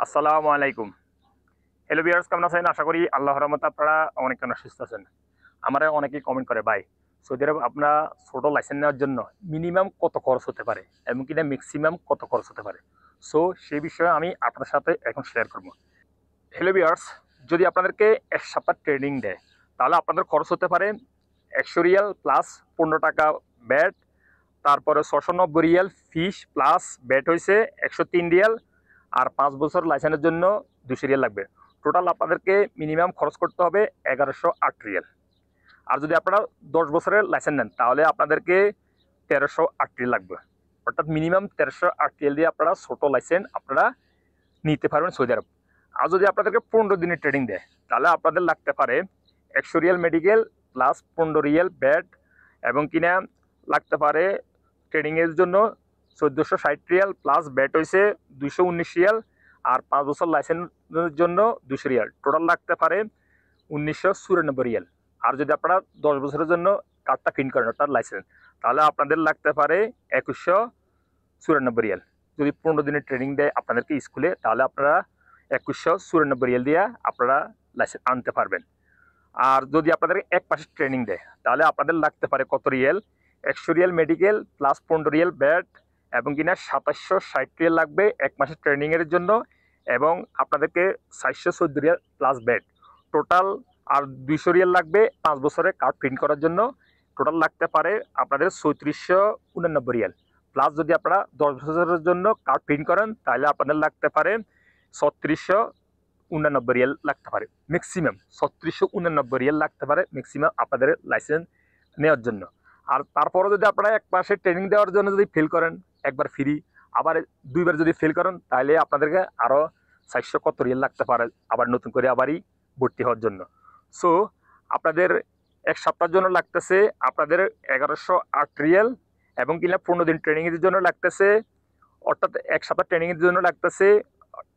আসসালামু আলাইকুম। Hello viewers, কেমন আছেন? আশা করি আল্লাহর রহমতে আপনারা অনেকটা সুস্থ আছেন। আমারে অনেকেই কমেন্ট করে, ভাই সৌদি আরব আপনারা ছোট লাইসেন্স নেওয়ার জন্য মিনিমাম কত খরচ হতে পারে এবং কিনা ম্যাক্সিমাম কত খরচ হতে পারে। সো সেই বিষয়ে আমি আপনার সাথে এখন শেয়ার করব। হ্যালো ভিউয়ার্স, যদি আপনাদেরকে ১ সপ্তাহ ট্রেনিং দেয় তাহলে আপনাদের খরচ হতে পারে ১০০ রিয়াল প্লাস ১৫ টাকা ব্যাট, তারপরে ৬৯০ রিয়াল ফিস প্লাস ব্যাট হয়েছে ১০৩ রিয়াল, আর ৫ বছর লাইসেন্সের জন্য ২০০ রিয়াল লাগবে। টোটাল আপনাদেরকে মিনিমাম খরচ করতে হবে ১১০৮ রিয়াল। আর যদি আপনারা ১০ বছরের লাইসেন্স নেন তাহলে আপনাদেরকে ১৩০৮ রিয়াল লাগবে। অর্থাৎ মিনিমাম ১৩০৮ রিয়াল দিয়ে আপনারা ছোটো লাইসেন্স আপনারা নিতে পারবেন সৌদি আরব। আর যদি আপনাদেরকে ১৫ দিনের ট্রেনিং দেয় তাহলে আপনাদের লাগতে পারে ১০০ Real medical plus ১৫ Real bat, এবং কিনা লাগতে পারে ট্রেনিংয়ের জন্য ১৪৬০ রিয়াল প্লাস ব্যাট হয়েছে ২১৯ রিয়াল, আর ৫ বছর লাইসেন্সের জন্য ২০০ রিয়াল। টোটাল লাগতে পারে ১৯৯৪ রিয়াল। আর যদি আপনারা ১০ বছরের জন্য কার্ডটা প্রিন্ট করেন অর্থাৎ লাইসেন্স, তাহলে আপনাদের লাগতে পারে ২১৯৪ রিয়াল। যদি ১৫ দিনের ট্রেনিং দেয় আপনাদেরকে স্কুলে তাহলে আপনারা ২১৯৪ রিয়াল দিয়ে আপনারা লাইসেন্স আনতে পারবেন। আর যদি আপনাদের ১ মাসের ট্রেনিং দেয় তাহলে আপনাদের লাগতে পারে কত Real? ১০০ Real medical plus ১৫ Real bat, এবং কিনা ২৭৬০ রিয়াল লাগবে ১ মাসের ট্রেনিংয়ের জন্য, এবং আপনাদেরকে ৪১৪ রিয়াল প্লাস ব্যাট। টোটাল আর ২০০ রিয়াল লাগবে ৫ বছরের কার্ড প্রিন্ট করার জন্য। টোটাল লাগতে পারে আপনাদের ৩৬৮৯ রিয়াল। প্লাস যদি আপনারা ১০ বছরের জন্য কার্ড প্রিন্ট করেন তাহলে আপনাদের লাগতে পারে ৩৬৮৯ রিয়াল লাগতে পারে ম্যাক্সিমাম। ৩৬৮৯ রিয়াল লাগতে পারে ম্যাক্সিমাম আপনাদের লাইসেন্স নেওয়ার জন্য। আর তারপরে যদি আপনারা ১ মাসের ট্রেনিং দেওয়ার জন্য যদি ফেল করেন, একবার ফ্রি, আবার ২ বার যদি ফেল করেন তাহলে আপনাদেরকে আরও ৪০০ কত রিয়াল লাগতে পারে আবার নতুন করে আবারই ভর্তি হওয়ার জন্য। সো আপনাদের ১ সপ্তাহের জন্য লাগতেছে আপনাদের ১১০৮ রিয়াল, এবং কিনা ১৫ দিন ট্রেনিংয়ের জন্য লাগতেছে, অর্থাৎ ১ সপ্তাহ ট্রেনিংয়ের জন্য লাগতেছে,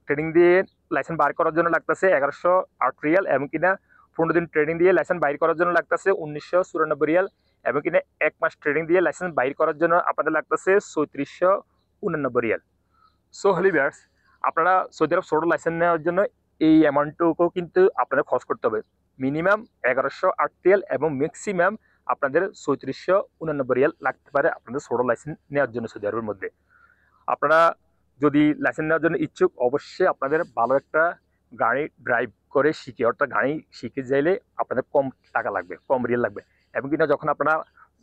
ট্রেনিং দিয়ে লাইসেন্স বার করার জন্য লাগতেছে ১১০৮ রিয়াল, এবং কিনা ১৫ দিন ট্রেনিং দিয়ে লাইসেন্স বাইর করার জন্য লাগতেছে ১৯৯৪ রিয়াল, এবং কিনা ১ মাস ট্রেনিং দিয়ে লাইসেন্স বাইর করার জন্য আপনাদের লাগতেছে ৩৬৮৯ রিয়াল। সো হলিভার্স, আপনারা সৌদি আরব ছোটো লাইসেন্স নেওয়ার জন্য এই অ্যামাউন্টটুকু কিন্তু আপনাদের খরচ করতে হবে। মিনিমাম ১১০৮ রিয়াল এবং ম্যাক্সিমাম আপনাদের ৩৬৮৯ রিয়াল লাগতে পারে আপনাদের ছোটো লাইসেন্স নেওয়ার জন্য সৌদি আরবের মধ্যে। আপনারা যদি লাইসেন্স নেওয়ার জন্য ইচ্ছুক, অবশ্যই আপনাদের ভালো একটা গাড়ি ড্রাইভ করে শিখে, অর্থাৎ গাড়ি শিখে যাইলে আপনাদের কম টাকা লাগবে, কম রিয়াল লাগবে, এবং কিনা যখন আপনারা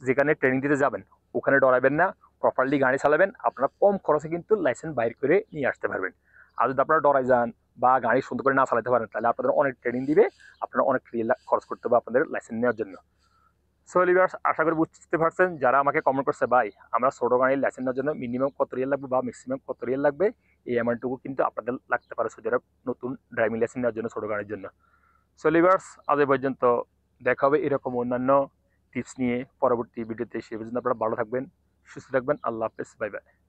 যেখানে ট্রেনিং দিতে যাবেন ওখানে ডরাবেন না, প্রপারলি গাড়ি চালাবেন, আপনারা কম খরচে কিন্তু লাইসেন্স বাইর করে নিয়ে আসতে পারবেন। আর যদি আপনারা ডরাই যান বা গাড়ি সুন্দর করে না চালাতে পারেন তাহলে আপনাদের অনেক ট্রেনিং দিবে, আপনারা অনেক রিয়াল খরচ করতে হবে আপনাদের লাইসেন্স নেওয়ার জন্য। সো লিভার্স, আশা করি বুঝতে পারছেন। যারা আমাকে কমেন্ট করছে, ভাই আমরা ছোটো গাড়ির লাইসেন্স নেওয়ার জন্য মিনিমাম কত রিয়াল লাগবে বা ম্যাক্সিমাম কত রিয়াল লাগবে, এই অ্যামাউন্টটুকু কিন্তু আপনাদের লাগতে পারে সৌদি আরব নতুন ড্রাইভিং লাইসেন্স নেওয়ার জন্য ছোটো গাড়ির জন্য। সো লিভার্স, আজ এ পর্যন্ত। দেখা হবে এরকম অন্যান্য টিপস নিয়ে পরবর্তী ভিডিওতে। সে পর্যন্ত আপনারা ভালো থাকবেন, সুস্থ থাকবেন। আল্লাহ হাফেজ, বাই বাই।